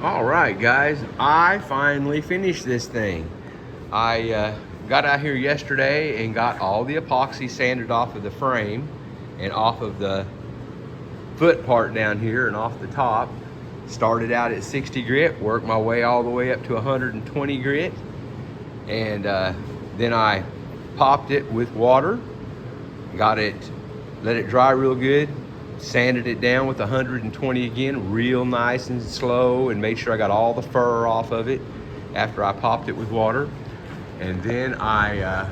All right, guys, I finally finished this thing. I got out here yesterday and got all the epoxy sanded off of the frame and off of the foot part down here and off the top. Started out at 60 grit, worked my way all the way up to 120 grit, and then I popped it with water, let it dry real good, sanded it down with 120 again, real nice and slow, and made sure I got all the fur off of it after I popped it with water. And then I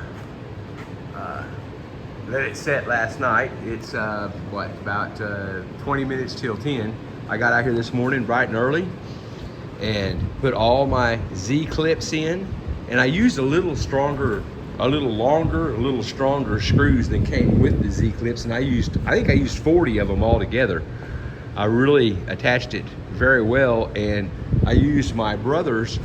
let it set last night. It's about 20 minutes till 10. I got out here this morning bright and early and put all my Z clips in, and I used a little stronger, a little longer, a little stronger screws than came with the Z clips, and I think I used 40 of them all together. I really attached it very well, and I used my brother's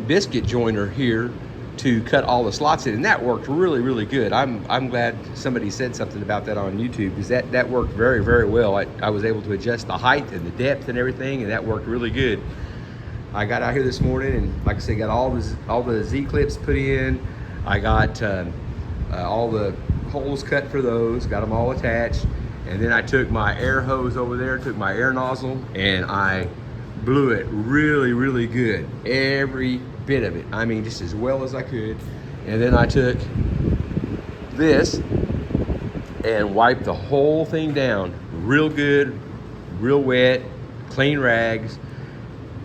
biscuit joiner here to cut all the slots in, and that worked really, really good. I'm glad somebody said something about that on YouTube, because that worked very, very well. I was able to adjust the height and the depth and everything, and that worked really good. I got out here this morning and, like I said, got all the Z clips put in. I got all the holes cut for those, got them all attached, and then I took my air hose over there, took my air nozzle, and I blew it really, really good. Every bit of it. I mean, just as well as I could. And then I took this and wiped the whole thing down real good, real wet, clean rags,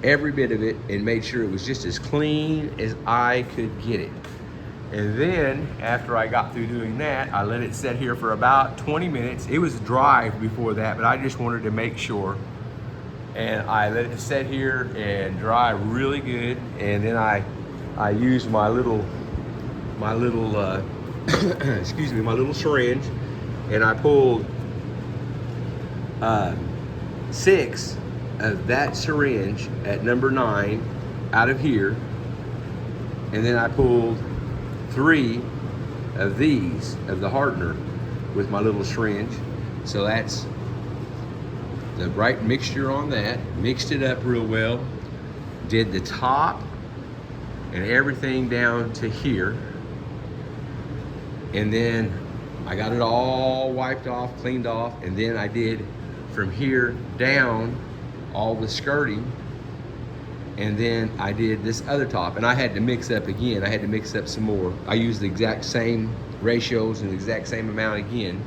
every bit of it, and made sure it was just as clean as I could get it. And then after I got through doing that, I let it sit here for about 20 minutes. It was dry before that, but I just wanted to make sure. And I let it sit here and dry really good. And then I used my little excuse me, my little syringe, and I pulled 6 of that syringe at number 9 out of here, and then I pulled 3 of these of the hardener with my little syringe. So that's the right mixture on that. Mixed it up real well, did the top and everything down to here, and then I got it all wiped off, cleaned off, and then I did from here down all the skirting, and then I did this other top, and I had to mix up again. I had to mix up some more. I used the exact same ratios and the exact same amount again,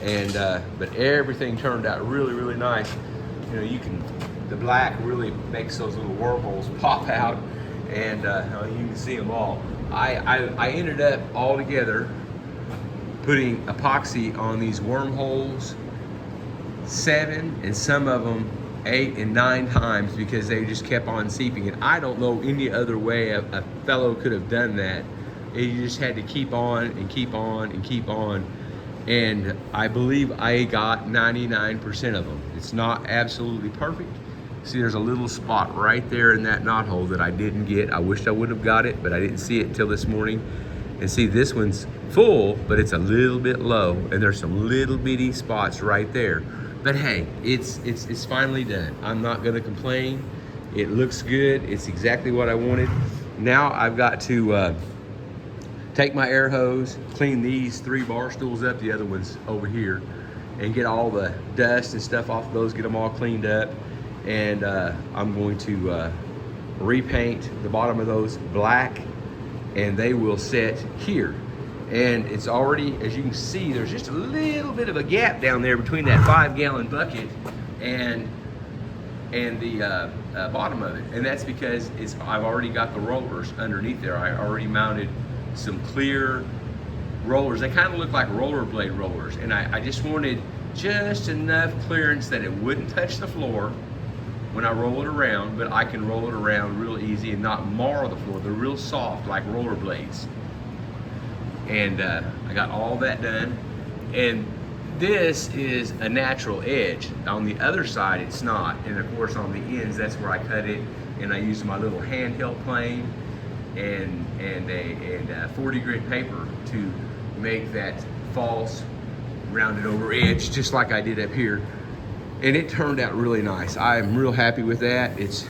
and but everything turned out really, really nice. You know, the black really makes those little wormholes pop out, and you can see them all. I ended up all together putting epoxy on these wormholes 7, and some of them 8 and 9 times, because they just kept on seeping. And I don't know any other way a fellow could have done that. You just had to keep on and keep on and keep on. And I believe I got 99% of them. It's not absolutely perfect. See, there's a little spot right there in that knot hole that I didn't get. I wished I would have got it, but I didn't see it until this morning. And see, this one's full, but it's a little bit low, and there's some little bitty spots right there. But hey, it's finally done. I'm not gonna complain. It looks good. It's exactly what I wanted. Now I've got to take my air hose, clean these 3 bar stools up, the other ones over here, and get all the dust and stuff off of those, get them all cleaned up. And I'm going to repaint the bottom of those black, and they will set here. And it's already, as you can see, there's just a little bit of a gap down there between that 5-gallon bucket and the bottom of it. And that's because I've already got the rollers underneath there. I already mounted some clear rollers. They kind of look like rollerblade rollers. And I just wanted just enough clearance that it wouldn't touch the floor when I roll it around, but I can roll it around real easy and not mar the floor. They're real soft, like rollerblades. And I got all that done. And this is a natural edge. On the other side, it's not. And of course, on the ends, that's where I cut it. And I used my little handheld plane and a 40 grit paper to make that false rounded over edge, just like I did up here. And it turned out really nice. I'm real happy with that. It's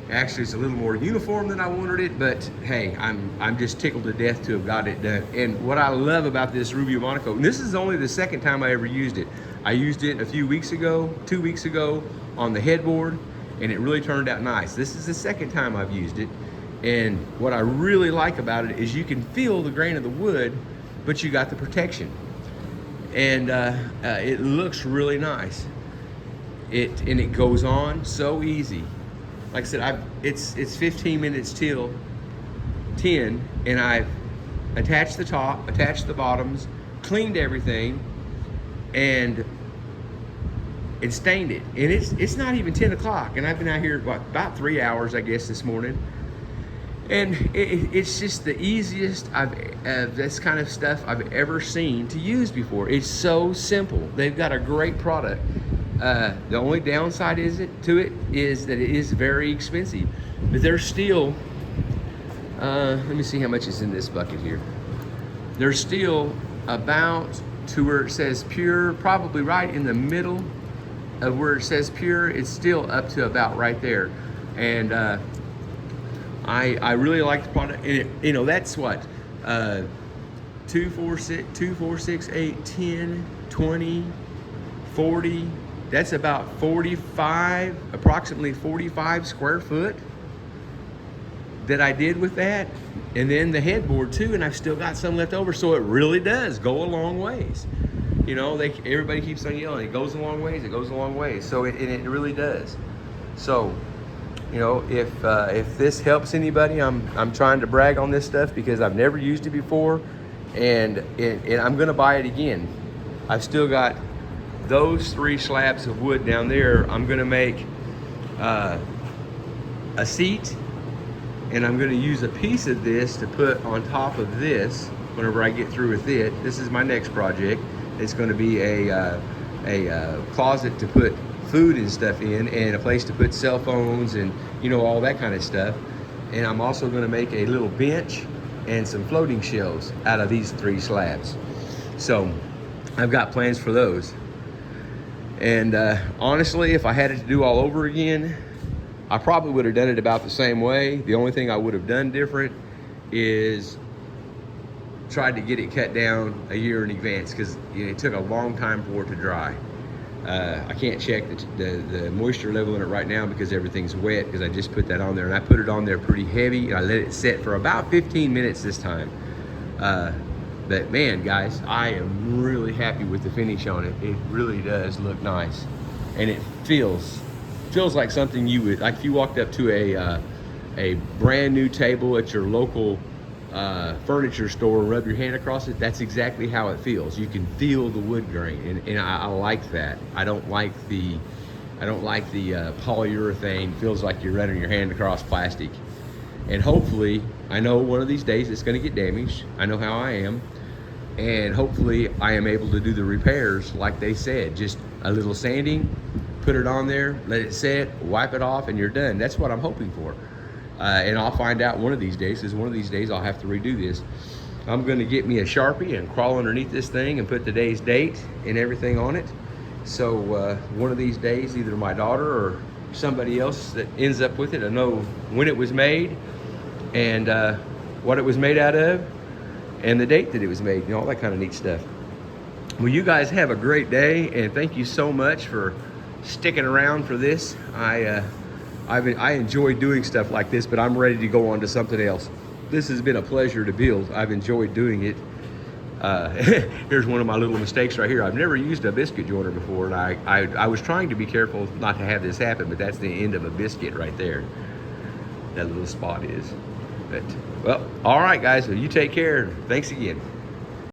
a little more uniform than I wanted it, but hey, I'm just tickled to death to have got it done. And what I love about this Rubio Monaco, and this is only the second time I ever used it. I used it a few weeks ago, 2 weeks ago on the headboard, and it really turned out nice. This is the second time I've used it. And what I really like about it is you can feel the grain of the wood, but you got the protection. And it looks really nice. It goes on so easy. Like I said, it's 15 minutes till 10, and I've attached the top, attached the bottoms, cleaned everything, and stained it. And it's not even 10 o'clock, and I've been out here about 3 hours, I guess, this morning. And it's just the easiest this kind of stuff I've ever seen to use before. It's so simple. They've got a great product. The only downside to it is that it is very expensive, but there's still, let me see how much is in this bucket here. There's still about to where it says pure, probably right in the middle of where it says pure. It's still up to about right there. And I really like the product. And that's what, 2, 4, 6, 8, 10, 20, 40, that's about 45, approximately 45 square foot that I did with that. And then the headboard too, and I've still got some left over. So it really does go a long ways. Everybody keeps on yelling, it goes a long ways, it goes a long ways. So it really does. So, if this helps anybody, I'm trying to brag on this stuff because I've never used it before, and I'm gonna buy it again. I've still got those 3 slabs of wood down there. I'm gonna make a seat, and I'm gonna use a piece of this to put on top of this whenever I get through with it. This is my next project. It's gonna be a closet to put food and stuff in, and a place to put cell phones and all that kind of stuff. And I'm also gonna make a little bench and some floating shelves out of these 3 slabs. So I've got plans for those. And honestly, if I had it to do all over again, I probably would have done it about the same way. The only thing I would have done different is tried to get it cut down a year in advance, because it took a long time for it to dry. I can't check the moisture level in it right now because everything's wet, because I just put that on there, and I put it on there pretty heavy, and I let it set for about 15 minutes this time. But man, guys, I am really happy with the finish on it. It really does look nice, and it feels like something you would, like if you walked up to a brand new table at your local furniture store and rub your hand across it. That's exactly how it feels. You can feel the wood grain, and I like that. I don't like the polyurethane. Feels like you're running your hand across plastic. And hopefully, I know one of these days it's going to get damaged. I know how I am. And hopefully I am able to do the repairs like they said. Just a little sanding, put it on there, let it set, wipe it off, and you're done. That's what I'm hoping for. And I'll find out one of these days, because one of these days I'll have to redo this. I'm going to get me a Sharpie and crawl underneath this thing and put today's date and everything on it. So one of these days, either my daughter or somebody else that ends up with it, I know when it was made and what it was made out of and the date that it was made, all that kind of neat stuff. Well, you guys have a great day, and thank you so much for sticking around for this. I enjoy doing stuff like this, but I'm ready to go on to something else. This has been a pleasure to build. I've enjoyed doing it. Here's one of my little mistakes right here. I've never used a biscuit joiner before, and I was trying to be careful not to have this happen, but that's the end of a biscuit right there. That little spot is. But, well, all right, guys. Well, you take care. Thanks again.